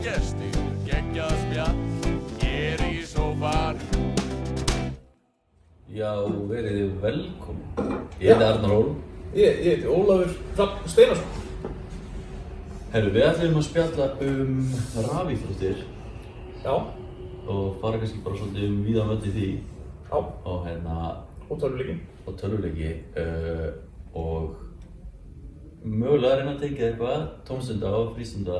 gestir, geggjað spjall, hér í sófanum. Já, verið þið velkomin. Ég heiti Arnar Hólm. Ég heiti Ólafur Hrafn Steinarsson. Herru, við ætlum að spjalla rafíþróttir. Já. Og fara kannski bara svolítið víðan völl í því. Já. Og Og tölvuleiki. Og tölvuleiki. Og mögulega reyna að tengja eitthvað tómstunda og frístunda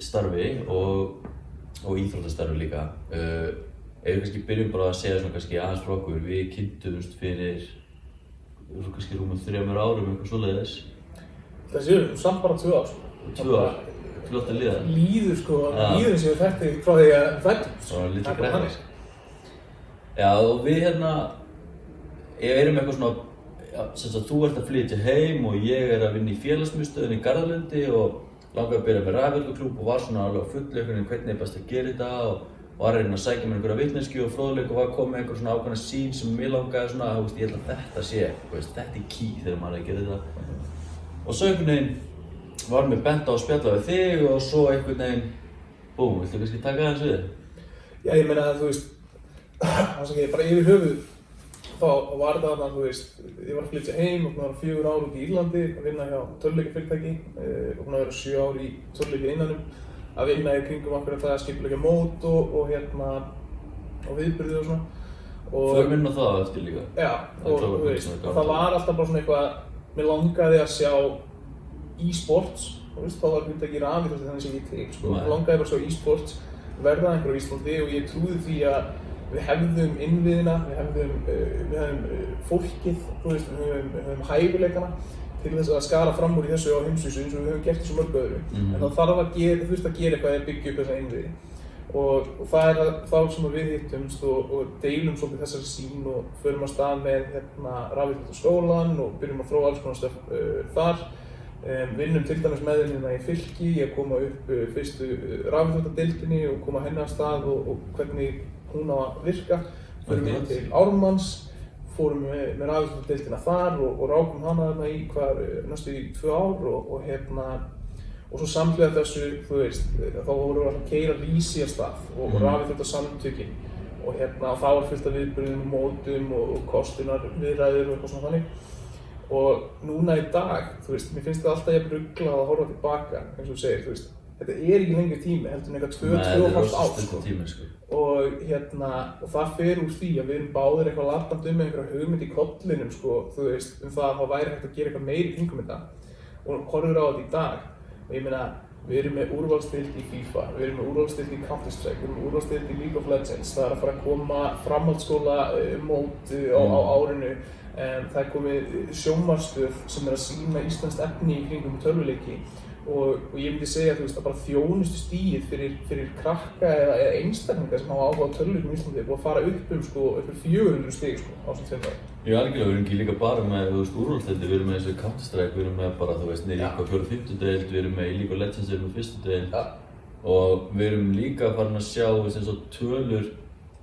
starfi og íþróttastarfi líka. Ef við kannski byrjum bara að segja svona kannski aðeins frá okkur, við kynntumst fyrir kannski rúmum 3 árum, eitthvað svoleiðis. Það séu samt bara 2 ár. 2 ár? Flott að líða. Líður líður sem við þekkti frá því að við fættumst. Það var lítið græðir. Já, og við erum eitthvað svona, sem sagt, þú ert að flytja heim og ég er að vinna í félagsmiðstöðinni í Garðalundi og langaði að byrja með rafíþróttaklúbb og var svona alveg á fullu hvernig er best að gera þetta og var að reyna að sækja mér einhverja vitneskju og fróðleik og var að koma með einhver svona ákveðna sín sem mér langaði svona, ég held að þetta sé, þetta er key þegar maður er að gera þetta. Og svo einhvern veginn var mér bent á að spjalla við þig og svo einhvern veginn, búm, viltu kannski taka aðeins við? Já, ég meina að bara yfir höfuð þá var þetta þarna, ég var að flytja heim og var 4 ár út í Írlandi að vinna hjá tölvuleikjafyrirtæki og búinn að vera 7 ár í tölvuleikja innanum að vinna í kringum okkur það að skipuleggja mót og viðburði og svona. Förum inn á það eftir líka. Já, og það var alltaf bara svona eitthvað, mér langaði að sjá e-sports, þá var þetta ekki rafíþróttir þannig sem ég til, mér langaði bara að sjá e-sports verða einhver á Íslandi og ég trúði því að við hefðum innviðina, við hefðum fólkið, við hefðum hæfileikana til þess að skara fram úr í þessu á heimsvísu eins og við höfum gert í svo mörgu öðru. En það þarf að gera eitthvað að byggja upp þessa innviði. Og það er þá sem við hittumst og deilum svolítið þessari sín og förum af stað með rafíþróttaskólann og byrjum að þróa alls konar stöf þar. Vinnum til dæmis með henni í Fylki, ég koma upp fyrstu rafíþróttadeildinni og koma henni af stað og hvernig hún á að virka. Förum við til Ármanns, fórum með rafíþróttadeildina þar og rákum hana þarna í næstu í 2 ár og svo samhliða þessu, þá vorum við að keyra Rísi af stað og rafíþróttasamtökin og þá var fullt af viðburðum og mótum og kostunar viðræður og eitthvað svona þannig. Og núna í dag, mér finnst það alltaf jafn ruglað að horfa tilbaka, eins og þú segir, þetta er ekki lengri tími, heldur en eitthvað 2,5 ár. Og það fer úr því að við erum báðir eitthvað labbandi með einhverja hugmynd í kollinum, það að það væri hægt að gera eitthvað meiri kringum þetta og horfir á þetta í dag. Og ég meina, við erum með úrvalsdeild í FIFA, við erum með úrvalsdeild í Counter-Strike, við erum með úrvalsdeild í League of Legends, það er að fara að koma framhaldsskóla mót á árinu. Það er komið sjónvarpsstöð sem er að sýna íslenskt efni í kringum tölvuleiki og ég myndi segja að bara þjónustustigið fyrir krakka eða einstaklinga sem hafa áhuga á tölvuleikum í Íslandi er búið að fara upp 400 stig á þessum 2 árum. Já, algjörlega, við erum ekki líka bara með úrvalsdeildir, við erum með þessu Counter-Strike, við erum með bara, niður í 4.-5. deild, við erum með í League of Legends, við erum með 1. deild og við erum líka farin að sjá eins og tölur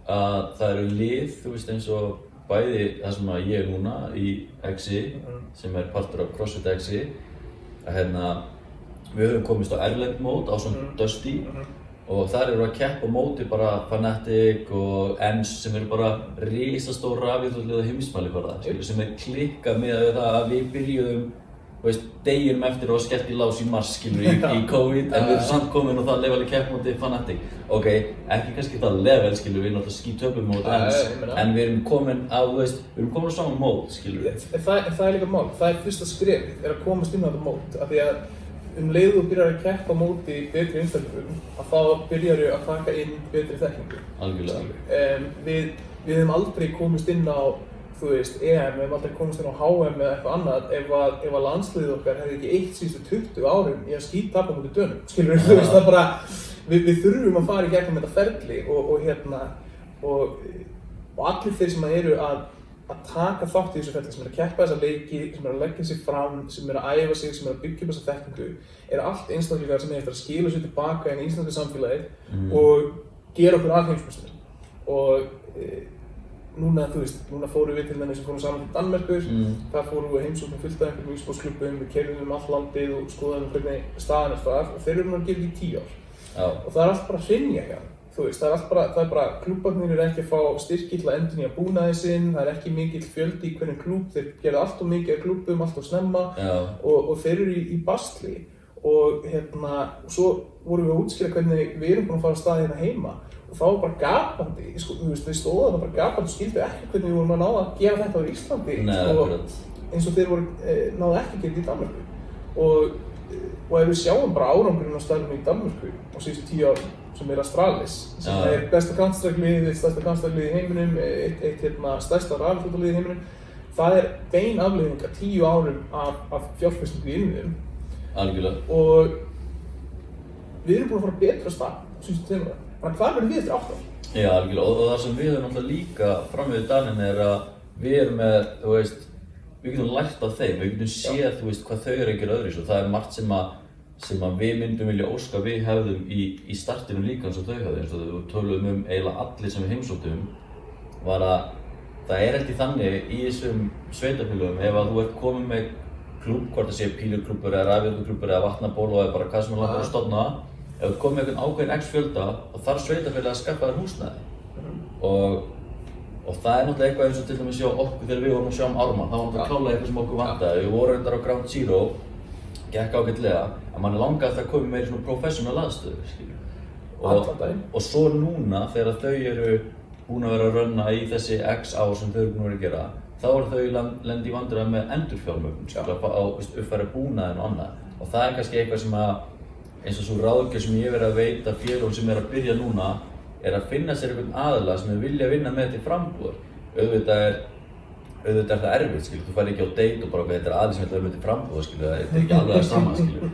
að það eru lið, eins og bæði það sem ég er núna í Exi, sem er partur af CrossFit Exi, að við höfum komist á erlend mót á svona Dusty og þar eru að keppa móti bara Fnatic og ENS sem eru bara risastór rafíþróttalið á heimsmælikvarða, sem er klikkað með það að við byrjuðum deginum eftir og skellt í lás í mars í COVID, en við erum samt komin og það level í keppmóti Fnatic. Ok, ekki kannski það level, við erum náttúrulega skítöpum móti en við erum komin á saman mót, Það er líka mál, það er fyrsta skrefið, er að komast inn á þetta mót, af því að leið þú byrjar að keppa móti betri einstaklingum, að þá byrjar þú að taka inn betri þekkingu. Algjörlega. Við höfum aldrei komist inn á EM, við höfum aldrei komist inn á HM eða eitthvað annað ef að landsliðið okkar hefði ekki eitt síðustu 20 árum í að skíttapa móti Dönum. Það bara, við þurfum að fara í gegnum þetta ferli og allir þeir sem eru að taka þátt í þessu ferli, sem er að keppa þessa leiki, sem er að leggja sig fram, sem er að æfa sig, sem er að byggja upp þessa þekkingu, eru allt einstaklingar sem eftir að skila sér tilbaka inn í íslenska samfélagið og gera okkur að heimsmeisturum. Og núna, þú veist, núna fórum við til dæmis, við fórum saman til Danmerkur, þar fórum við heimsóknum fullt af einhverjum e-sportsklúbbum, við keyrðum allt landið og skoðum hvernig staðan þar og þeir eru núna að gera þetta í 10 ár. Já. Og það allt bara að hrynja hérna. Þú veist, það er bara klúbbarnir eru ekki að fá styrki til að endurnýja búnaðinn sinn, það er ekki mikill fjöldi í hverjum klúbb, þeir gera allt of mikið af klúbbum, allt of snemma og þeir eru í basli. Og svo vorum við að útskýra hvernig við erum búin að fara af stað hérna heima og það var bara gapandi, þú veist, við stóðum það bara gapandi og skildu ekki hvernig við vorum að ná að gera þetta á Íslandi. Eins og þeir náðu ekki að gera þetta í Danmörku. Og ef við sjáum bara árangurinn á staðnum í Danmörku á síðustu 10 árum, sem Astralis, sem er besta Counter-Strike-liðið, eitt stærsta Counter-Strike-liðið í heiminum, eitt stærsta rafíþróttaliðið í heiminum. Það er bein afleiðing af 10 árum af fjárfestingu í innviðum. Algjörlega. Og við erum búin að fara betra af stað á síðustu 2 árum. Þannig hvað verðum við eftir 8 ár? Já, algjörlega. Og það sem við höfum náttúrulega líka fram við Danin er að við erum með, þú veist, við getum lært af þeim, við getum séð, þú veist, hvað þau eru að gera öðruvísi og það er margt sem að við myndum vilja óska við hefðum í startinu líka eins og þau höfðu, eins og þau töluðum eiginlega allir sem við heimsóttum var að það er ekki þannig í þessum sveitarfélögum ef að þú ert komið með klúbb, hvort það sé píluklúbbur eða rafíþróttaklúbbur eða vatnaból eða bara hvað sem langar að stofna, ef þú ert komið með einhvern ákveðinn x fjölda og þarf sveitarfélagið að skaffa þér húsnæði og það er náttúrulega eitthvað eins og til dæmis hjá okkur þegar við vorum að sjá Ármann, það var náttúrulega klálega eitthvað sem okkur vantaði. Við vorum reyndar á Ground Zero, gekk ágætlega, en mann langaði að það komi meira í svona professional aðstöðu, skilju. Og svo núna, þegar þau eru búin að vera að runna í þessi x ár sem þau eru búin að vera að gera, þá eru þau lendi í vandræðum með endurfjármögnun, að uppfæra búnaðinn og annað. Og það er kannski eitthvað sem að, eins og svo ráðgjöf sem ég verið að veita félögum sem er að byrja núna, er að finna sér einhvern aðila sem þau vilja vinna með til frambúðar. Auðvitað er það erfitt, skilju, þú fær ekki á date og bara þetta er aðeins sem þetta er með til frambúðar, skilju, þetta er ekki alveg það sama, skilju.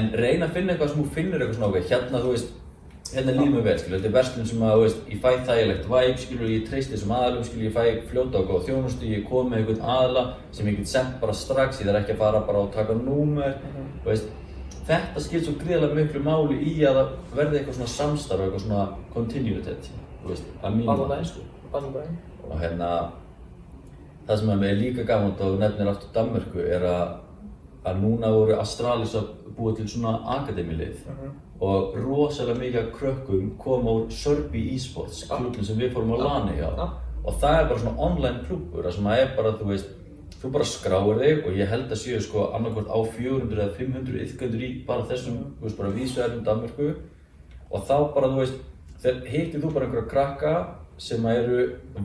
En reyna að finna eitthvað sem þú finnur eitthvað svona ákveð, þú veist, hérna líður mér vel, skilju, þetta er verslun sem að, þú veist, ég fæ þægilegt vibe, skilju, ég treysti þessum aðilum, skilju, ég fæ fljóta og góða þjónustu, ég kom með einhvern aðila sem ég get sent bara strax, ég þarf ekki að fara bara og taka númer, þú veist. Þetta skiptir svo gríðarlega miklu máli í að það verði eitthvað svona samstarf, eitthvað svona continuity, þú veist, að mínu mati. Allan daginn. Og það sem er líka gaman og nefnir aftur Danmörku er að núna voru Astralis að búa til svona akademílið og rosalega mikið af krökkum koma úr Sörbi eSports, klúbbinn sem við fórum á LAN hjá. Og það er bara svona online klúbbur, það sem er bara, þú veist, þú bara skráir þig og ég held að séu sko annarkvort á 400 eða 500 iðkendur í bara þessum, þú veist, bara víðsvegarnum Danmörku og þá bara, þú veist, hittir þú bara einhverja krakka sem eru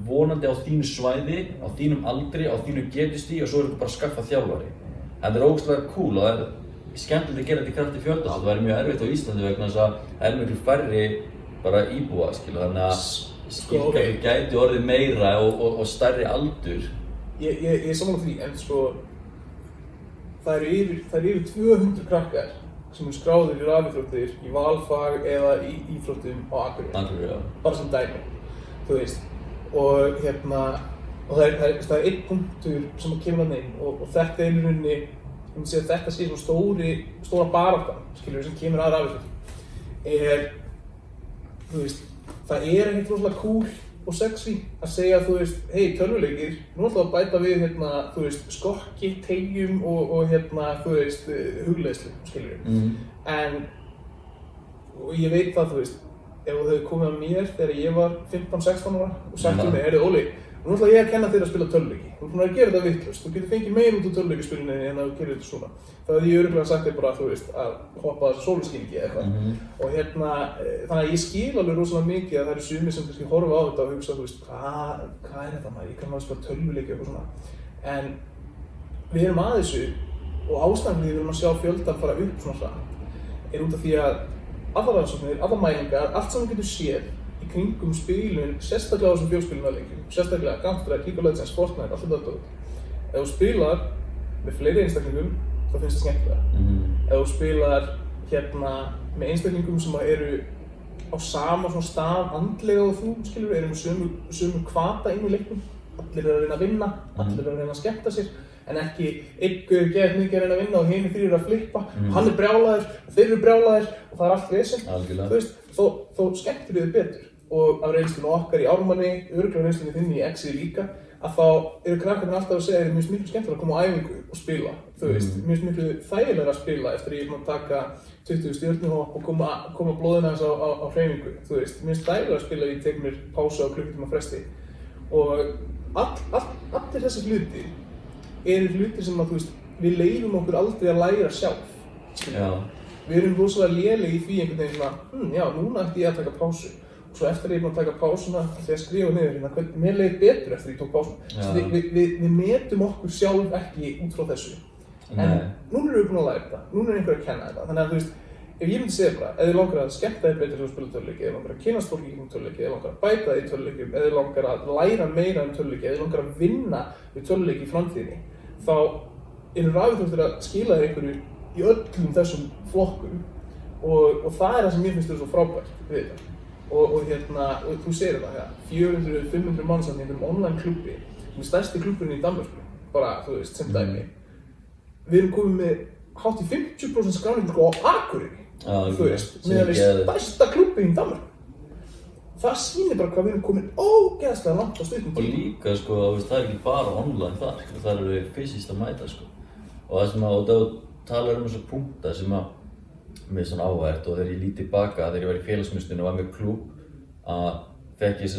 vonandi á þínu svæði, á þínum aldri, á þínu getustigi og svo eru þú bara að skaffa þjálfari. Þetta er ógeðslega cool og það er skemmtilegt að gera þetta í krafti fjölda, það væri mjög erfitt á Íslandi vegna þess að það er miklu færri bara íbúa, skilu, þannig að skilgreinin gæti orðið meira og stærri aldur. Ég er sammála því, en sko það eru yfir 200 krakkar sem eru skráðir í rafíþróttir, í valfag eða í íþróttum á Akureyri. Bara sem dæmi, þú veist. Og það er einn punktur sem kemur þarna inn og þetta er í rauninni, ég myndi segja að þetta sé svona stóra baráttan, skilur, sem kemur að rafíþróttum. Þú veist, það er ekkert rosalega cool og sexy að segja, þú veist, hei, tölvuleikir, nú ætlum við að bæta við, þú veist, skokki, teygjum og þú veist, hugleiðslu, skilur við. Og ég veit það, þú veist, ef þú hefði komið að mér þegar ég var 15-16 ára og sagt um mig, Óli, nú ætla ég að kenna þér að spila tölvuleiki. Þú ert búin að gera þetta vitlaust, þú getur fengið meira út úr tölvuleikaspilinu en að þú gerir þetta svona. Það hefði ég örugglega sagt þér bara, þú veist, að hoppa þessu sólarskilgi eða eitthvað. Og þannig að ég skil alveg rosalega mikið að það eru sumir sem kannski horfa á þetta og hugsa, þú veist, hvað er þetta maður? Ég kann maður spila tölvuleiki og eitthvað svona. En við erum að þessu og ástæðan fyrir því við erum að sjá fjöldan fara upp svona hratt er út af því að allar rannsóknir, allar mælingar, allt sem við getum séð í kringum spilun, sérstaklega á þessum fjölspilunarleikjum, sérstaklega Counter-Strike, League of Legends, Fortnite, allt þetta dót. Ef þú spilar með fleiri einstaklingum, þá finnst það skemmtilega. Ef þú spilar með einstaklingum sem eru á sama svona stað andlega og þú, skilur, eru með sömu hvata inn í leiknum. Allir eru að reyna að vinna, allir eru að reyna að skemmta sér, en ekki einn gaur geðið mikið að reyna að vinna og hinir þrír eru að flippa. Hann er brjálaður, þeir eru brjálaðir og það er allt vesen. Þú veist, þó skemmtir þið betur. og af reynslunni okkar í Ármanni, örugglega reynslunni þinni í Exi líka, að þá eru krakkarnir alltaf að segja að mér finnst miklu skemmtilega að koma á æfingu og spila, þú veist, mér finnst miklu þægilegra að spila eftir að ég er búinn að taka 20 stjörnuhopp og koma blóðina þess á hreyfingu, þú veist, mér finnst þægilegra að spila í tek mér pásu á klukkutíma fresti og allir þessi hlutir eru hlutir sem að, þú veist, við leyfum okkur aldrei að læra sjálf, skilur. Við erum rosalega lélegir í því einhvern veginn svona, já, núna ætti ég að taka pásu. Og svo eftir að ég er búinn að taka pásuna, ætla ég að skrifa niður hérna hvernig mér leið betur eftir að ég tók pásuna. Ja. Við metum okkur sjálf ekki út frá þessu. En núna erum við búin að læra þetta, núna er einhver að kenna þetta. Þannig að þú veist, ef ég myndi segja bara, ef þið langar að skemmta þér betur þegar þú spila töluleiki, ef þið langar að kynnast fólki í töluleiki, ef þið langar að bæta þig í töluleikjum, ef þið langar að læra meira töluleiki, ef þið langar að vinna við töluleiki í framtíðinni, þá eru rafíþróttir að skila þér einhverju í öllum þessum flokkum og það er það sem mér finnst svo frábært við þetta. Og þú segir þetta, 400-500 manns í einhverjum online klubbi sem er stærsti klubburinn í Danmörku, bara, þú veist, sem dæmi. Við erum komið með hátt í 50% skráningu á Akureyri, þú veist, með stærsta klubbinn í Danmörku. Það sýnir bara hvað við erum komin ógeðslega langt á stuttum tíma. Og líka, sko, það er ekki bara online þar, það eru fysiskt að mæta, sko. Og það sem að, og talar þessa punkta sem að mér er svona áhært og þegar ég lít tilbaka þegar ég var í félagsmiðstöðinni og var með klúbb að fekk ég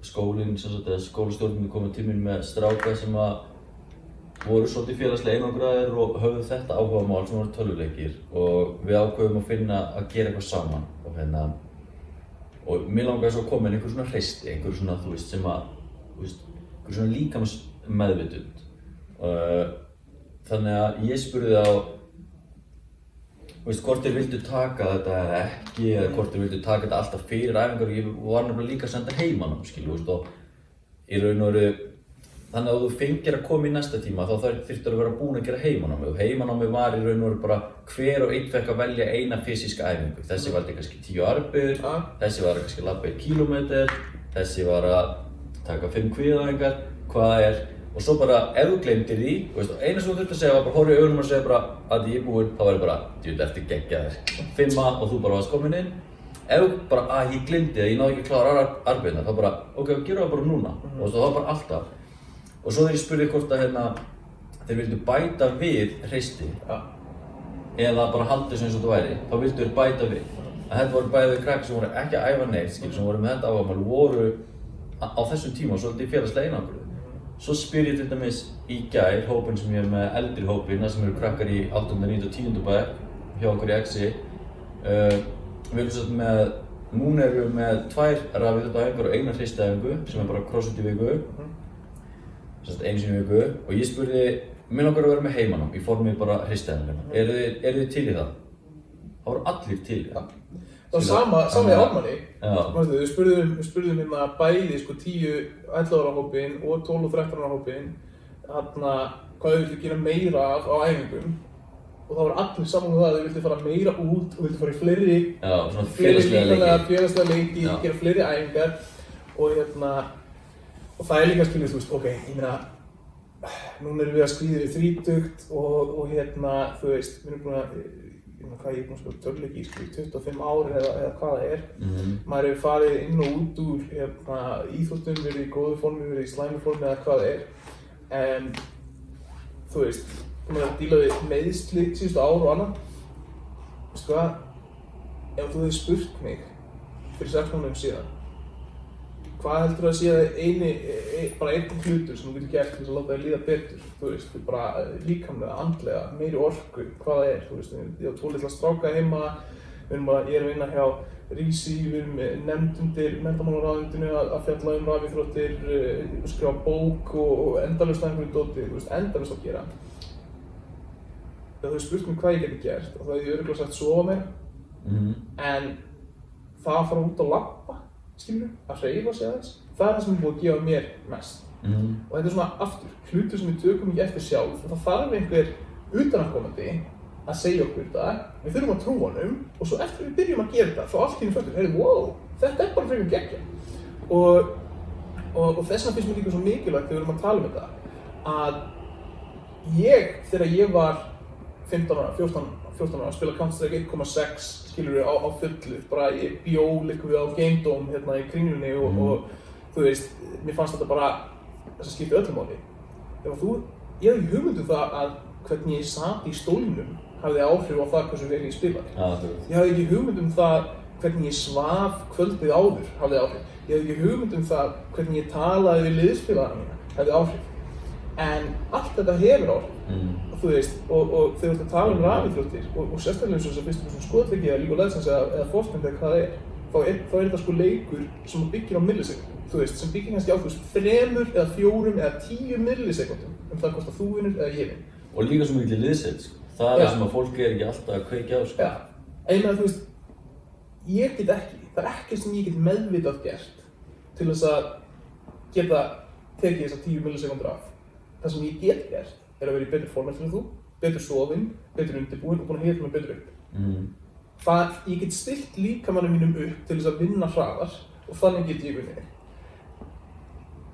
skólinn, eða skólastjórnin komið til mín með stráka sem að voru svolítið félagslega einangraðir og höfðu þetta áhugamál sem voru tölvuleikir og við ákveðum að finna að gera eitthvað saman og mér langaði svo að koma inn einhver svona hreysti, einhver svona, þú veist, sem að, þú veist, einhver svona líkamsmeðvitund. Þannig að ég spurði á hvort þeir vildu taka þetta eða ekki, eða hvort þeir vildu taka þetta alltaf fyrir æfingar og ég var nefnilega líka að senda heimanám, skilju, og í raun og veru, þannig að þú fengir að koma í næsta tíma þá þyrftir að vera búin að gera heimanámi og heimanámi var í raun og veru bara hver og einn fekk að velja eina fysíska æfingu. Þessi var kannski 10 arbjör, þessi var kannski labba 1 kílómeter, þessi var að taka 5 kviðaæfingar, hvað er. Og svo bara, ef þú gleymdir því, eina sem þú þurfti að segja var bara horfa í augunum og segja bara að ég er búinn, þá var ég bara, djúvill ertu geggjaður. 5 og þú bara varst komin inn. Ef þú bara, að ég gleymdi það, ég náði ekki að klára arbeiðina, þá bara, ok, gerum það bara núna. Og það var bara alltaf. Og svo þegar ég spurði hvort að þeir vildu bæta við hreysti, eða bara halda þessu eins og þetta væri, þá vildu þeir bæta við. Að þetta voru bæði krakkar sem voru ekki að æfa neitt, sem voru með þetta áhugamál, voru á þessum tíma svolítið félagslega einangruð. Svo spyr ég til dæmis í gær hópinn sem ég er með eldri hópinn, það sem eru krakkar í 8., 9. og 10. bekk hjá okkur í Exi. Við erum svolítið með, núna erum við með 2 rafíþróttaæfingar og 1 hreystiæfingu sem er bara crossfit í viku, svolítið einu sinni í viku. Og ég spurði, mig langar að vera með heimanám í formi bara hreystiæfingarna. Eru þið til í það? Það voru allir til í það. Það var sama í Ármanni. Við spurðum hérna bæði 10-11 ára hópinn og 12 og 13 ára hópinn hvað þau vildu gera meira af á æfingum og það var allir saman um það að þau vildu fara meira út og vildu fara í fleiri félagslega leiki, gera fleiri æfingar og það er líka skilur, þú veist, ok, ég meina núna erum við að skríða við 30 og þú veist, við erum búin að hvað ég er búinn að spila töluleiki í 25 ári eða hvað það er. Maður hefur farið inn og út úr íþróttum, verið í góðu formi, verið í slæmu formi eða hvað það er. En þú veist, búinn að díla við meiðsli síðustu ár og annað. Veistu hvað, ef þú hefði spurt mig fyrir 6 mánuðum síðan hvað heldur að sé bara einn hlutur sem þú getur gert til þess að láta þér líða betur, þú veist, bara líkamlega, andlega, meiri orku, hvað það er, þú veist, ég á 2 litla stráka heima, ég er að vinna hjá Rísi, við erum nefnd undir menntamálaráðuneytinu að fjalla rafíþróttir, skrifa bók og endalaust að einhverju dóti, þú veist, endalaust að gera. Ef þú hefði spurt mig hvað ég geti gert, þá hefði ég örugglega sagt sofa meira, en það að fara út að labba, að hreyfa sig aðeins, það er það sem er búið að gefa mér mest. Og þetta er svona aftur, hlutur sem við tökum ekki eftir sjálf og það þarf einhver utanaðkomandi að segja okkur þetta, við þurfum að trúa honum og svo eftir við byrjum að gera þetta þá allt í einu föttum, heyrðu, wow, þetta er bara frekar geggjað. Og þess vegna finnst mér líka svo mikilvægt þegar við erum að tala um þetta að þegar ég var 15 ára, 14 14 ára, spila Counter-Strike 1.6 skilurðu á fullu, bara ég bjó líka við á Game Dome hérna í Kringlunni og þú veist, mér fannst þetta bara þess að skipta öllu máli. Ég hafði ekki hugmynd um það að hvernig ég sat í stólnum hafði áhrif á það hversu vel ég spilaði. Ég hafði ekki hugmynd um það hvernig ég svaf kvöldið áður hafði áhrif. Ég hafði ekki hugmynd um það hvernig ég talaði við liðsfélagana mína hafði áhrif. En allt þetta hefur áhrif, þú veist, og þegar þú ert að tala um rafíþróttir og sérstaklega eins og þess að fyrst um skotleiki eða League of Legends eða Fortnite eða hvað það er, þá er þetta sko leikur sem byggir á millisekundum, þú veist, sem byggir kannski á 3 eða 4 eða 10 millisekundum það hvort að þú vinnur eða ég vinn. Og líka svo mikið liðseild, sko. Það sem að fólk ekki alltaf að kveikja á, sko. Já, en þú veist, ég get ekki, það er ekkert sem ég get meðvitað gert til þess að geta tekið þessar 10 millisekundur af. Það sem ég get gert er að vera í betur formi en þú, betur sofinn, betur undirbúinn og búinn að hita mig betur upp. Ég get stillt líkamannum mínum upp til þess að vinna hraðar og þannig get ég vunnið.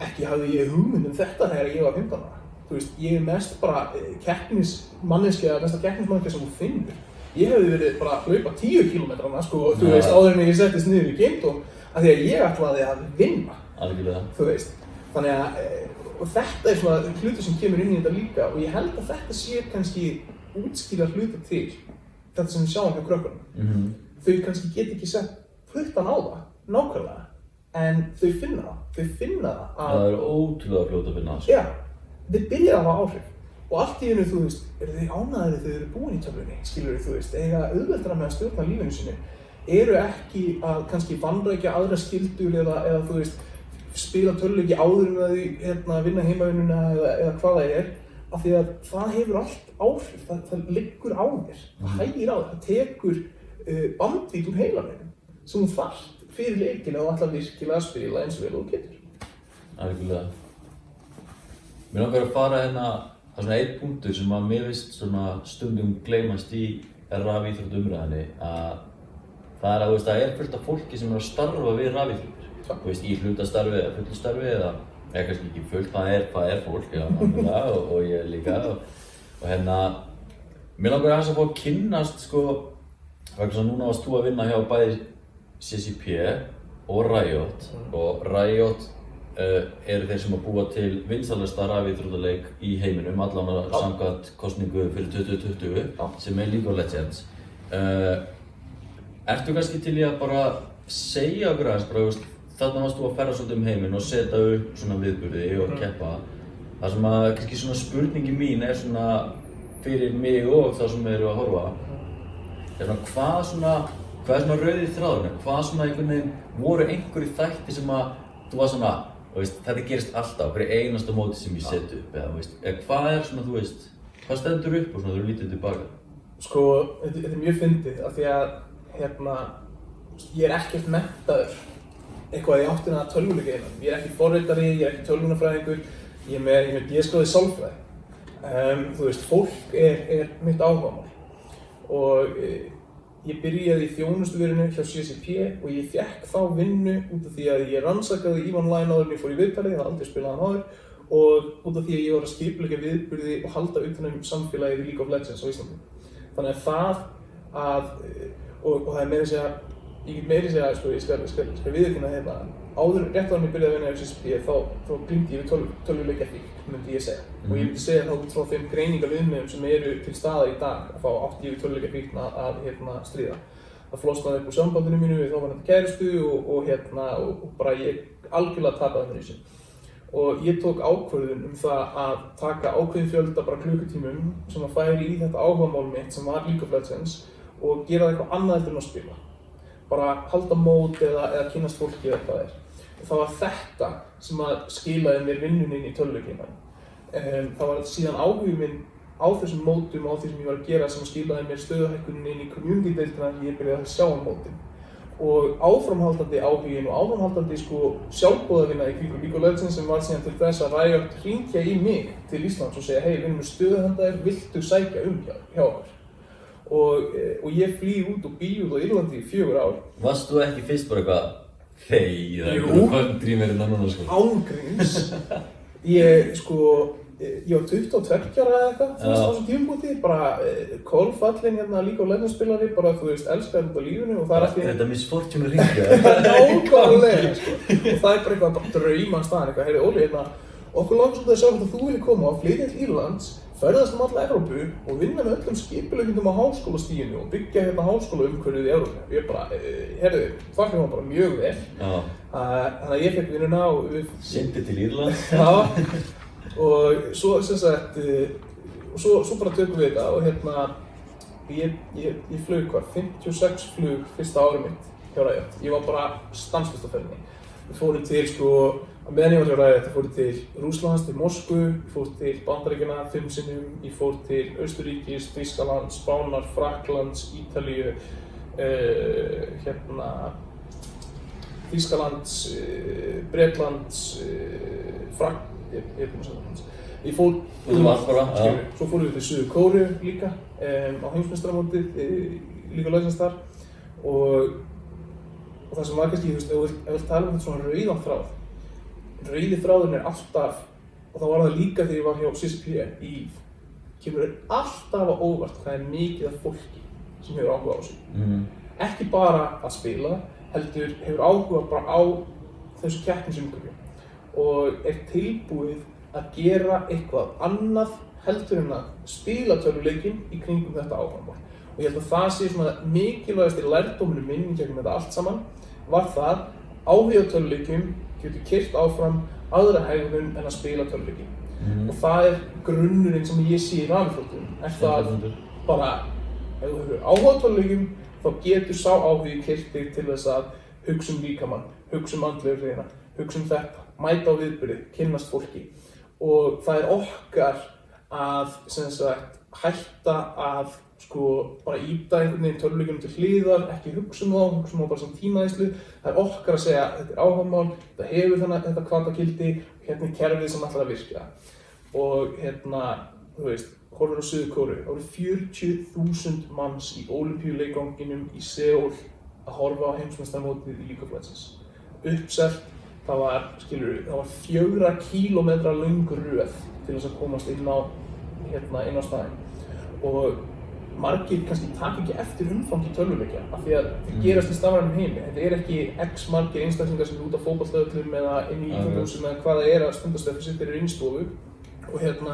Ekki hafði ég hugmynd um þetta þegar ég var 15 ára. Þú veist, ég er mest bara keppnismanneskja, mesta keppnismanneskja sem þú finnur. Ég hefði verið bara að hlaupa 10 km sko, þú veist, áður en ég settist niður í Game Dome af því að ég ætlaði að vinna. Algjörlega. Þú veist, þannig að og þetta er svona hlutur sem kemur inn í þetta líka og ég held að þetta sé kannski útskýra hluti til þetta sem við sjáum hjá krökkunum. Þau kannski get ekki sett puttan á það, nákvæmlega, en þau finna það að það er ótrúlega fljótt að finna það. Já, þau byrja að hafa áhrif og allt í einu, þú veist, eru þau ánægðir þegar þau eru búin í töflunni, skilurðu, þú veist, eiga auðveldara með að stjórna lífinu sínu, eru ekki að kannski vanrækja aðra skyldur eða þú veist, spila tölvuleiki áður en þau vinna heimavinnuna eða hvað það er af því að það hefur allt áhrif, það liggur á þér, það hægir á þér, það tekur bandvít úr heilanum sem þú þarft fyrir leikinn og ætlar virkilega að spila eins og vel og þú getur. Algjörlega. Mér langar að fara hérna, það er svona einn punktur sem að mér finnst svona stundum gleymast í rafíþróttaumræðunni að það er að það er fullt af fólki sem er að starfa við rafíþróttir. Þú veist, í hlutastarfi eða fullu starfi eða kannski ekki fullt, hvað er fólk, já, og ég líka og hérna, mér langar aðeins að fá að kynnast, sko, vegna svo núna varst þú að vinna hjá bæði CCP og Riot og Riot eru þeir sem að búa til vinsælasta rafíþróttaleik í heiminum, allan samkvæmt kosningu fyrir 2020 sem er League of Legends. Ertu kannski til í að bara segja okkur aðeins, bara, þarna varst þú að ferða svolítið heiminn og setja upp svona viðburði og keppa. Það sem að kannski svona spurningi mín er svona fyrir mig og þá sem eru að horfa. Er svona hvað er svona rauði þráðurinn? Hvað svona einhvern veginn voru einhverjir þættir sem að þú var svona, veist, þetta gerist alltaf, hverju einasta móti sem ég set upp eða veist, hvað er svona, þú veist, hvað stendur upp og svona þegar þú lítur tilbaka? Sko, þetta er mjög fyndið af því að ég er ekkert menntaður eitthvað í áttina að tölvuleikina. Ég er ekki forritari, ég er ekki tölvunarfræðingur, ég er með BS-gráðu í sálfræði. Þú veist, fólk er mitt áhugamál og ég byrjaði í þjónustuverinu hjá CCP og ég fékk þá vinnu út af því að ég rannsakaði EVE Online áður en ég fór í viðtalið, ég hafði aldrei spilað hann áður og út af því að ég var að skipuleggja viðburði og halda utan um samfélagið í League of Legends á Íslandi. Þannig að það að, og það er meira að segja, ég get meira að segja, sko, ég skal viðurkenna hérna, áður rétt áður en ég byrjaði að vinna hjá CCP þá glímdi ég við tölvuleikjafíkn, myndi ég segja. Og ég myndi segja þá út frá þeim greiningarviðmiðum sem eru til staðar í dag að þá átti ég við tölvuleikjafíkn að stríða. Það flosnaði upp úr sambandinu mínu við þáverandi kærustu og bara ég algjörlega tapaði mér í þessu. Og ég tók ákvörðun það að taka ákveðin fjölda bara klukkutímum sem að færi í þetta áhugamál mitt sem var League of Legends og gera það eitthvað annað heldur en að spila. Bara halda mót eða kynnast fólki eða hvað það er. Og það var þetta sem að skilaði mér vinnunni inn í tölvuleikina. Það var síðan áhuginn minn á þessum mótum og á því sem ég var að gera sem skilaði mér stöðuhækkuninni inn í community-deildina þegar ég byrjaði að sjá mótin. Og áframhaldandi áhuginn og áframhaldandi sjálfboðavinna í kringum League of Legends sem var síðan til þess að Riot hringja í mig til Íslands og segja hei, við erum með stöðuhandaðir, viltu sækja hjá okkur? Og ég flýg út og bý út á Írlandi í 4 ár. Varst þú ekki fyrst bara eitthvað þey eða eitthvað country með hérna núna sko? Ángríns. Ég sko, ég var 22 ára eða eitthvað, þú veist, á þessum tímapunkti, bara kolfallinn hérna líka á Legends-spilari, bara þú veist, elskaði út á lífinu og það allt í einu. Þetta misfortune ringja. Nákvæmlega, sko. Og það bara eitthvað draumans staðan, eitthvað, heyrðu Óli, hérna, okkur langar svolítið að sjá hvort þú vilja koma og flytja til Írlands, ferðast alla Evrópu og vinna með öllum skipuleggingum á háskólastiginu og byggja hérna háskólaumhverfið í Evrópu. Ég bara, heyrðu, það hljómar bara mjög vel. Þannig að ég fekk vinnuna og við... Synti til Írlands. Já, og svo sem sagt, svo bara tökum við þetta og hérna, ég flög hvar, 56 flug fyrsta árið mitt hjá Riot. Ég var bara stanslaust á ferðinni. Við fórum til, sko, meðan ég var hjá Riot, ég fór til Rússlands, til Moskvu, ég fór til Bandaríkjanna 5 sinnum, ég fór til Austurríkis, Þýskalands, Spánar, Frakklands, Ítalíu, hérna, Þýskalands, Bretlands, ég er búinn að segja það. Ég fór, svo fórum við til Suður Kóreu líka, á heimsmeistaramótið, líka Legends þar og það sem var kannski, þú veist, ef við tala þetta svona rauðan þráð. Rauði þráðurinn alltaf, og það var það líka þegar ég var hjá CCP í kemur alltaf á óvart hvað mikið af fólki sem hefur áhuga á þessu. Ekki bara að spila, heldur hefur áhuga bara á þessu keppnisumhverfi og tilbúið að gera eitthvað annað heldur en að spila tölvuleikinn í kringum þetta áhugamál. Og ég held að það sé svona mikilvægasti lærdómurinn minn í gegnum þetta allt saman var það áhugi á tölvuleikjum getur keyrt áfram aðra hegðun en að spila tölvuleiki. Og það grunnurinn sem ég sé í rafíþróttum, það bara, ef þú hefur áhuga á tölvuleikjum, þá getur sá áhugi keyrt þig til þess að hugsa líkamann, hugsa andlegu hliðina, hugsa þetta, mæta á viðburði, kynnast fólki. Og það okkar að, sem sagt, hætta að bara ýta einhvern veginn tölvuleikjunum til hliðar, ekki hugsa þá bara sem tímaeyðslu. Það okkar að segja að þetta áhugamál, þetta hefur þetta hvatagildi og hérna kerfið sem ætlar að virka. Og hérna, þú veist, horfir á Suður Kóreu, það voru 40.000 manns í Ólympíuleikvanginum í Seúl að horfa á heimsmeistaramótið í League of Legends. Uppselt, það var 4 kílómetra löng röð til þess að komast inn á staðinn. Og margir kannski taka ekki eftir umfangi tölvuleikja af því að það gerast í stafrænum heimi. Þetta ekki x margir einstaklingar sem eru út á fótboltavöllum eða inn í íþróttahúsum eða hvað það að stundastöð fyrir sitt í innstofu. Og hérna,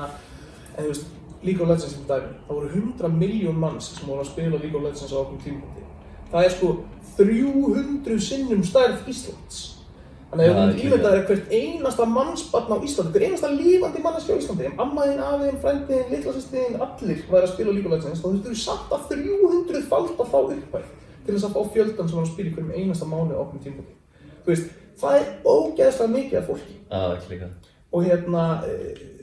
en þú veist, League of Legends til dæmi, það voru 100 milljón manns sem voru að spila League of Legends á okkur tímapunkti. Það sko 300 sinnum stærð Íslands. Þannig að ef þú ímyndaðir hvert einasta mannsbarn á Íslandi, hver einasta lifandi manneskja á Íslandi, amma þín, afi þín, frændi þín, litla systir þín, allir væri að spila League of Legends, þá þurftu samt að 300-falda þá upphæð til þess að fá fjöldan sem var að spila í hverjum einasta mánuði á okkur tímapunkti. Þú veist, það ógeðslega mikið af fólki. Líka. Og hérna,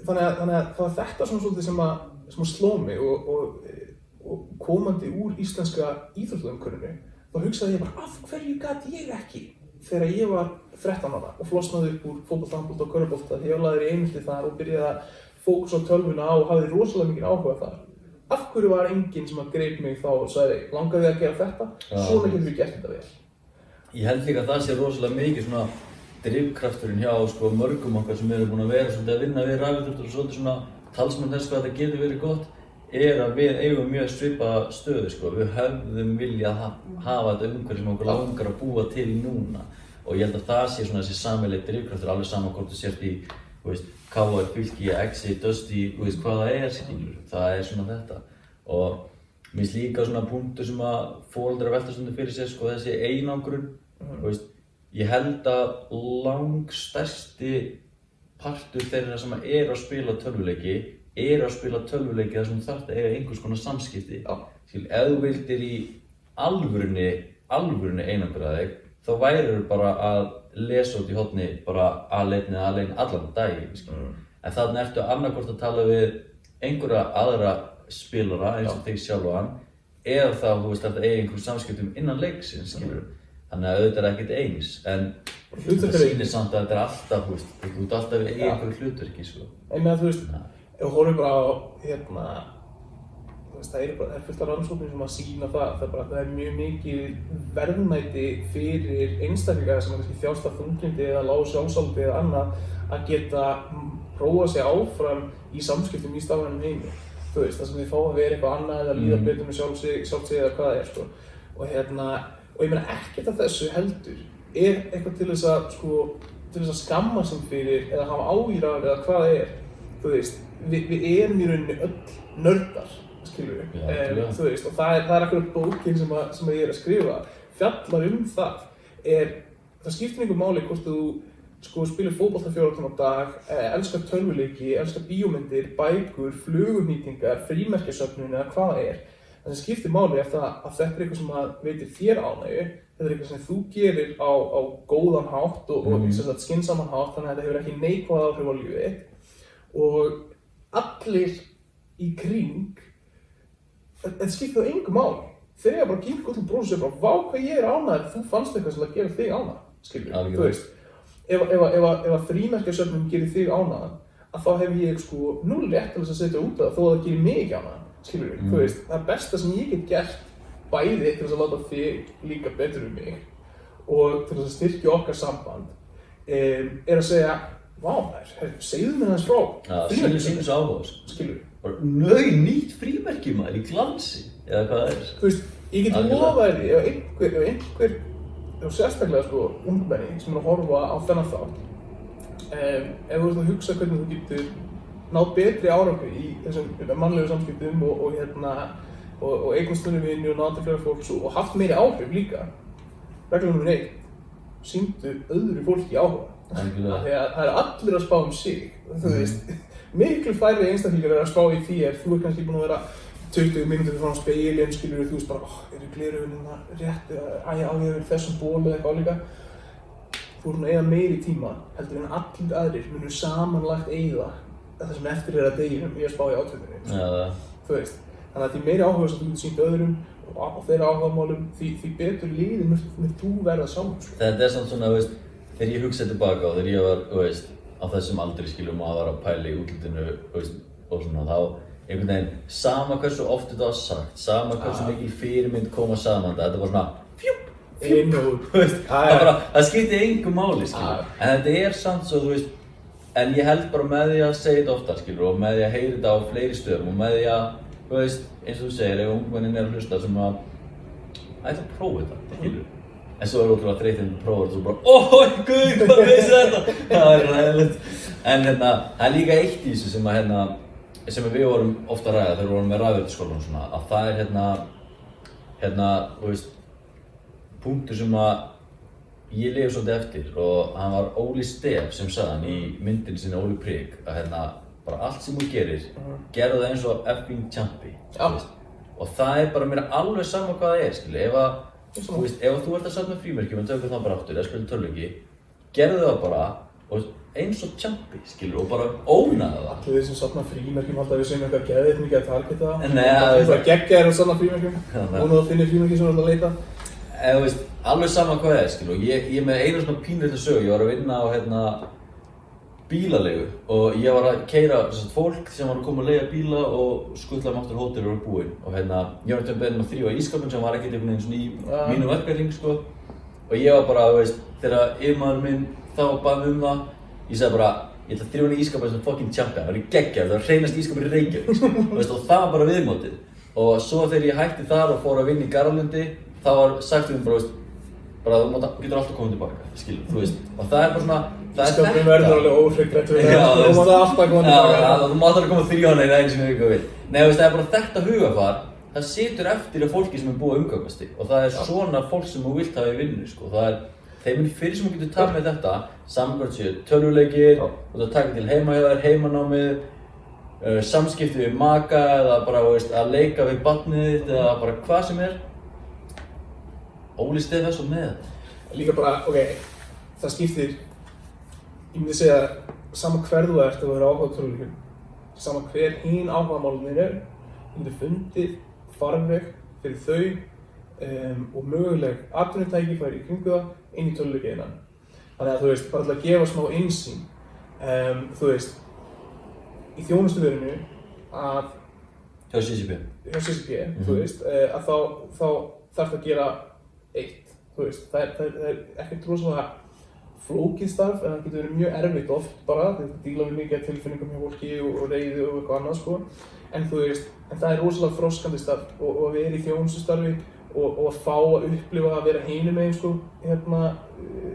þannig að það var þetta svona svolítið sem að sló mig og komandi úr íslenska íþróttaumhverfinu, þá hugsaði ég bara, af hverju gat ég ekki þegar ég var 13 ára og flosnaði upp úr fótbolta, handbolta og körfubolta, þjálfaði í einelti þar og byrjaði að fókusa á tölvuna og hafði rosalega mikið áhuga þar. Af hverju var enginn sem að greip mig þá og sagði, langaði að gera þetta, svona getum við gert þetta vel. Ég held líka að það sé rosalega mikið svona drifkrafturinn hjá mörgum okkar sem eru búin að vera svolítið að vinna við rafíþróttir og svolítið svona talsmenn þess hvað þetta getur verið gott, að við eigum mjög svipaða stöðu. Við höfðum viljað hafa þetta umhverfi sem okkur langar að búa til núna. Og ég held að það sé svona þessi sameiginlegi drifkraftur, alveg sama hvort þú sért í KR, Fylki, Exi, Dusty, hvað það skilur. Það svona þetta. Og mér finnst líka svona punktur sem að foreldrar velta stundum fyrir sér, þessi einangrun. Ég held að langstærsti partur þeirra sem að spila tölvuleiki að spila tölvuleiki þar sem þú þarft að eiga einhvers konar samskipti. Ef þú vildir í alvörunni einangra þig, þá værirðu bara að lesa út í horni bara aleinn allan daginn. En þarna ertu annarkvort að tala við einhverja aðra spilara eins og þig sjálfan, eða þá þú veist að eiga einhverjum samskiptum innan leiksins, skilur. Þannig að auðvitað ekkert eins, en það sýnir samt að þetta alltaf, þú ert alltaf í einhverju hlutverki, Ég meina, þú veist, ef þú horfir bara á, það er fullt af rannsóknir sem að sýna það er mjög mikið verðmæti fyrir einstaklinga sem kannski þjást af þunglyndi eða lágu sjálfsáldi eða annað að geta prófa sig áfram í samskiptum í stafrænum heimi. Þú veist, það sem þið fá að vera eitthvað annað eða líða betur með sjálf sig eða hvað það er, sko. Og ég meina ekkert af þessu heldur eitthvað til þess að, sko, til þess að skamma sig fyrir eða hafa áhyggjur af eða hvað það er. Þú veist, við erum í rauninni öll nördar, skilur við. Þú veist, og það er akkurat bókin sem ég er að skrifa, fjallar það. Það skiptir einhver máli hvort þú sko spilir fótbolta 4 tíma á dag, elskar tölvuleiki, elskar bíómyndir, bækur, flugurnýtingar, frímerkjasöfnun eða hvað það er. Það sem skiptir máli er það að þetta er eitthvað sem veitir þér ánægju, þetta er eitthvað sem þú gerir á góðan hátt og skynsaman hátt, þannig að þetta hefur ekki neikvæð áhrif á lífið þitt. Og allir í kring, þetta skiptir þá engu máli. Þeir eiga bara að kinka út og brosa sig bara, vá hvað ég er ánægður, þú fannst eitthvað sem að gera þig ánægð, skilur, þú veist. Ef að frímerkjasöfnun gerir þig ánægðan, að þá hef ég sko 0 rétt til þess að setja út þó að það gerir mig ekki ánægðan, skilur við. Þú veist, það besta sem ég get gert bæði til þess að láta þig líka betur um mig og til þess að styrkja okkar samband er að segja, vá maður, segðu mér þess frá. Sýnir svo áhuga, skilur við. Bara, nýtt frímerki maður í glansi, eða hvað það er. Þú veist, ég get lofað því ef einhver og sérstaklega sko ungmenni sem að horfa á þennan þátt ef þú ert að hugsa hvernig þú getur náð betri árangri í þessum mannlegu samskiptum og eignast þunni vini og náð til fleira fólks og haft meiri áhrif líka. Regla nr. 1, sýndu öðru fólki áhuga. Þegar það eru allir að spá sig, þú veist, miklu færri einstaklingar að spá í þér, þú ert kannski búinn að vera 20 mínútur frá spegilinn, skilur þú veist bara, eru gleraugun rétt, á ég yfir þessum bólu eða eitthvað álíka. Þú ert að eyða meiri tíma heldur en allir aðrir munu samanlagt eyða það sem eftir er að deginum í að spá í átveðinni. Þú veist, þannig að því meiri áhuga sem þú getur sýnt öðrum og þeirra áhugamálum, því betur líði mun þú verða saman. Þetta er samt svona, veist, þegar ég hugsa tilbaka á þegar ég var, veist, á þessum aldri skilum og að vera að pæla í útlitinu, veist, og svona þá einhvern veginn, sama hversu oft þetta var sagt, sama hversu mikil fyrirmynd koma saman þetta var svona fjúp, það skipti engu máli, skilur. En þetta er samt svo, þú veist, en ég held bara með því að segja þetta oftar, skilur, og með því að heyra þetta á fleiri stöðum og með því að, þú veist, eins og þú segir, ef ungmennin að hlusta sem að ætla að prófa þetta, skilur. En svo er ótrúlega þreytandi að prófa þetta og svo bara, ói, guð, hvað veist þetta? Það er ræðilegt. En það er líka eitt í þessu sem við vorum ofta að ræða þegar við vorum með rafvirkjaskólanum og svona, að það er þú veist, punktur sem að ég lifi svolítið eftir og hann var Óli Stef sem sagði hann í myndinni sinni Óli Prik að bara allt sem þú gerir, gerðu það eins og effing champi, og það er bara mér alveg sama hvað það er, skilja, ef þú ert að safna frímerkjum en tökum það bara aftur, eða spila tölvuleiki, gerðu það bara og eins og champi, skilur, og bara ónaðu það. Allir þeir sem safna frímerkjum alltaf við segjum eitthvað geðið mikið að targeta. Það geggja að safna frímerkjum, og þú finnir frímerki sem þú ert að leita. Þú veist, alveg sama hvað það er, skilur, og ég er með einu svona pínulitla sögu, ég var að vinna á bílaleigu og ég var að keyra fólk sem var að koma að leigja bíla og skutla aftur hótel og búinn og ég var beðinn að þrífa ísskápinn sem var ekkert einhvern veginn svona í mínu verkahring, sko, og ég var bara, þú veist, þegar yfirmaður minn þá bað mig það, ég sagði bara, ég ætla að þrífa hann í ísskápinn sem fucking champion, það var geggjað, það var hreinasti ísskápur í Reykjavík, og það var bara viðmótið. Og svo þegar ég hætti þar og fór að vinna í Garðalundi, þá var sagt um bara, þú getur alltaf komið tilbaka, skilur, þú veist, og það er bara svona, það er þetta. Ísskápurinn verður alveg óhryggrættur við það, þú mátt alltaf koma tilbaka. Já, þú mátt alltaf koma 3 ára í einu sem við ykkur vil. Nei, það er bara þetta hugafar, það situr eftir af fólki sem er búið að umgangast þig, og það er svona fólk sem þú vilt hafa í vinnu, sko, það er þeim fyrir sem þú getur tafð með þetta, samkvæmt séu tölvuleikir, þú ert að taka til heima hjá þér, heimanámið, samskipti við maka eða bara, veist, að leika við barnið þitt eða bara hvað sem er. Óli Stef er svo með þetta. Líka bara, það skiptir, ég myndi segja, sama hver þú ert að vera áhuga á tölvuleikjum, sama hver hinn áhugamálin er, þú getur fundið farveg fyrir þau og möguleg atvinnutækifæri í kringu það inn í tölvuleikina. Þannig að þú veist, bara til að gefa smá innsýn, þú veist, í þjónustuverinu að hjá CCP, þú veist, að þá þarf það að gera eitt, þú veist, það er ekkert rosalega flókið starf, en það getur verið mjög erfitt oft bara, þetta díla við mikið af tilfinningum hjá fólki og reiði og eitthvað annað sko. En þú veist, en það er rosalega þroskandi starf og að vera í þjónustustarfi og að fá að upplifa að vera hinum megin sko,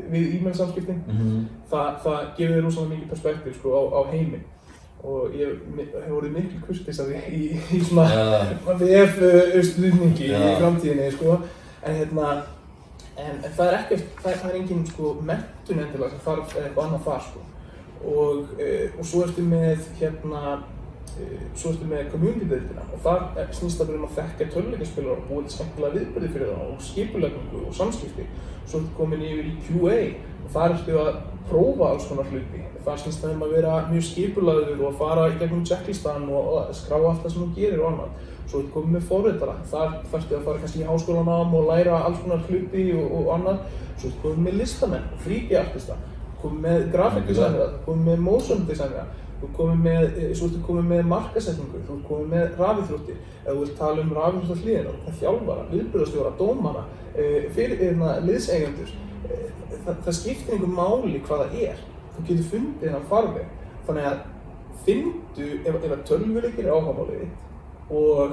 við e-mail-samskiptin. Það gefur þér rosalega mikið perspektíf sko á heiminn. Og ég hef orðið miklu kurteis af því í svona VF-stuðningi í framtíðinni sko. En það er ekkert, það er engin sko menntun endilega sem þarf eða eitthvað annað þar sko. Og svo ertu með community-deildina og þar snýst það bara að þekka tölvuleikjaspilara og búa til skemmtilega viðburði fyrir það og skipulagningu og samskipti. Svo ertu komin yfir í QA og þar ertu að prófa alls konar hluti. Það snýst það að vera mjög skipulagður og að fara í gegnum checklistan og skrá allt það sem þú gerir og annað. Svo ertu komin með forritara, þar þarftu að fara kannski í háskólanám og læra alls konar hluti og annað. Svo ertu komin með listamenn og 3D-artista, komin með grafíkdesignera, komin með motion designera, svo ertu komin með markasetningu, þú ert komin með rafíþróttir, ef þú vilt tala rafíþróttahliðina, þjálfara, viðburðarstjóra, dómara, liðseigendur. Það skiptir einhver máli hvað það er. Þú getur fundið þennan farveg. Þannig að finndu, ef að tölvuleikir er áhugamálið þitt og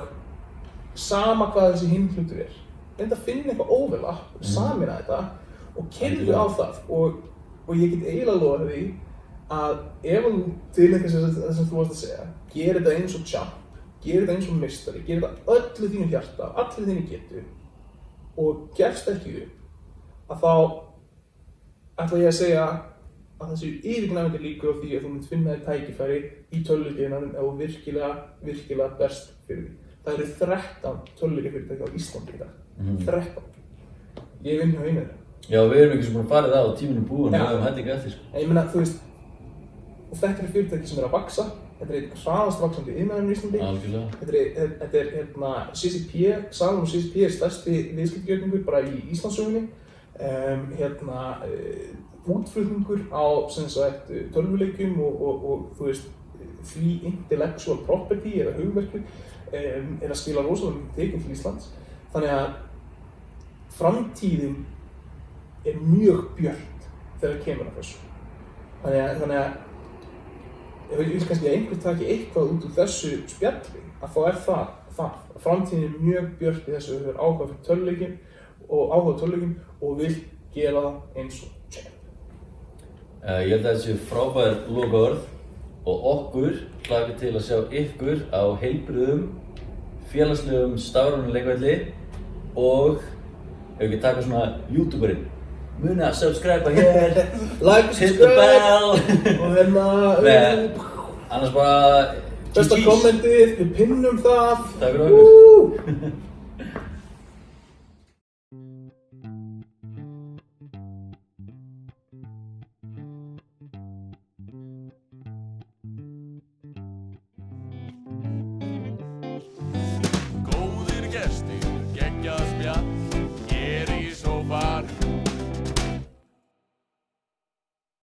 sama hvað þessi hinn hlutur er. Reyndu að finna eitthvað overlap, sameina þetta og keyrðu á það. Og ég get eiginlega lofað því að ef þú tileinkar það sem þú varst að segja, gerir þetta eins og champ, gerir þetta eins og meistari, gerir þetta öllu þínu hjarta, allir þínu getu og gefst ekki upp, að þá ætla ég að segja að það séu yfirgnæfandi líkur á því að þú munt finna þér tækifæri í tölvuleikjaiðnaðinum ef þú virkilega berst fyrir því. Það eru 13 tölvuleikjafyrirtæki á Íslandi í dag. 13. Ég vinn hjá einu þeirra. Já, við erum ekki sem búin að fara það og tíminn er búinn og við höfum heldur ekki eftir sko. Ég meina, þú veist, og þetta eru fyrirtæki sem að vaxa. Þetta er hraðast vaxandi iðnaðurinn í Íslandi. Algjörlega. Þetta er CCP, Salon og CCP er stærsti viðskiptagjörningur bara í Íslandssögunni. Útflutningur á tölvuleikjum og þú veist, því intellectual property eða hugverkur að skila rosalega mikið tekjum til Íslands. Þannig að framtíðin er mjög björt þegar kemur að þessu. Þannig að ef ég vil kannski að einhver taki eitthvað út úr þessu spjalli, að þá er það. Framtíðin er mjög björt í þessu, þau eru áhuga fyrir tölvuleikjum og vil gera það eins og champ. Ég held að þetta séu frábær lokaorð og okkur hlakka til að sjá ykkur á heilbrigðum, félagslegum stafrænum leikvelli og ef ekki taka svona YouTuberinn. Muna að subscribe hér, Like, hit the bell og annars bara besta kommentið, við pinnum það. Takk fyrir okkur. Góðir gestir